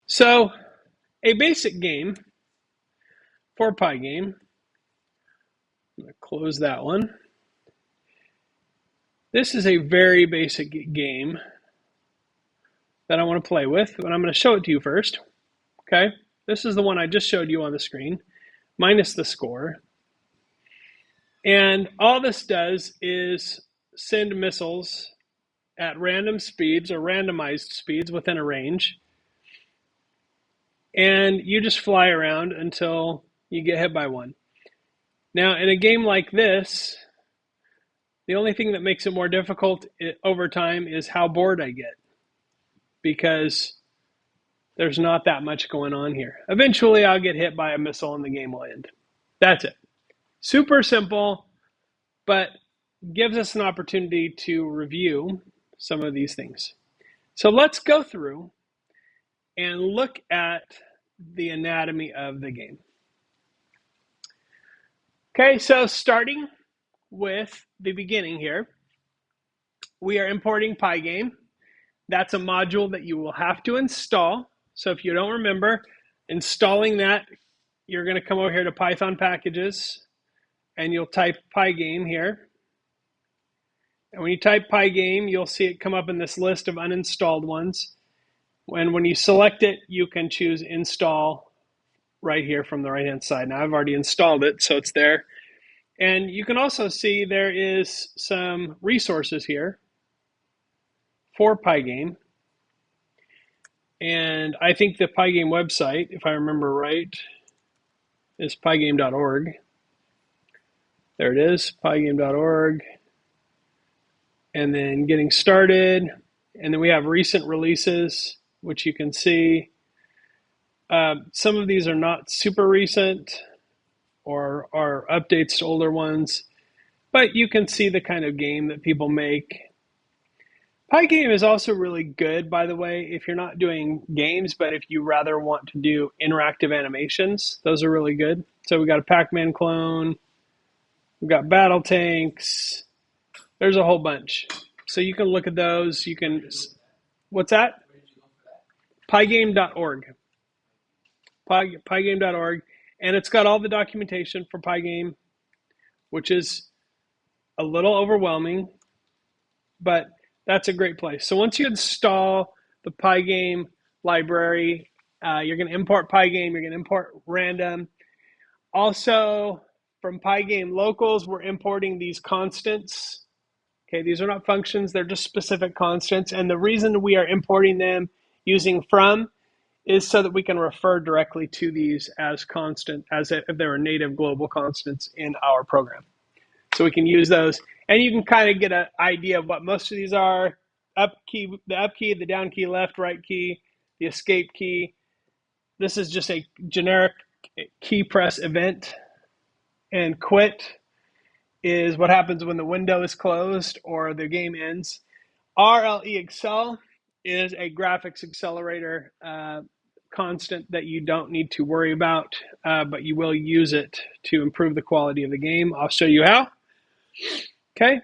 So a basic game for Pygame, I'm going to close that one. This is a very basic game that I want to play with, but I'm going to show it to you first. Okay, this is the one I just showed you on the screen, minus the score. And all this does is send missiles at random speeds or randomized speeds within a range. And you just fly around until you get hit by one. Now, in a game like this, the only thing that makes it more difficult over time is how bored I get, because there's not that much going on here. Eventually, I'll get hit by a missile and the game will end. That's it. Super simple, but gives us an opportunity to review some of these things. So let's go through and look at the anatomy of the game. Okay, so starting with the beginning here, we are importing Pygame. That's a module that you will have to install. So if you don't remember, installing that, you're going to come over here to Python packages and you'll type Pygame here. And when you type Pygame, you'll see it come up in this list of uninstalled ones. And when you select it, you can choose install right here from the right hand side. Now I've already installed it, so it's there. And you can also see there is some resources here for Pygame. And I think the Pygame website, if I remember right, is pygame.org. There it is, pygame.org. And then getting started. And then we have recent releases, which you can see. Some of these are not super recent or are updates to older ones, but you can see the kind of game that people make. Pygame is also really good, by the way, if you're not doing games, but if you rather want to do interactive animations, those are really good. So we got a Pac-Man clone, we've got battle tanks, there's a whole bunch. So you can look at those, you can, what's that? Pygame.org. Pygame.org. And it's got all the documentation for Pygame, which is a little overwhelming, but that's a great place. So once you install the Pygame library, you're going to import Pygame, you're going to import random. Also, from Pygame locals, we're importing these constants. Okay, these are not functions, they're just specific constants. And the reason we are importing them using from is so that we can refer directly to these as constant, as if they were native global constants in our program. So we can use those, and you can kind of get an idea of what most of these are. Up key, the up key, the down key, left, right key, the escape key. This is just a generic key press event. And quit is what happens when the window is closed or the game ends. RLE Excel is a graphics accelerator constant that you don't need to worry about, but you will use it to improve the quality of the game. I'll show you how. Okay,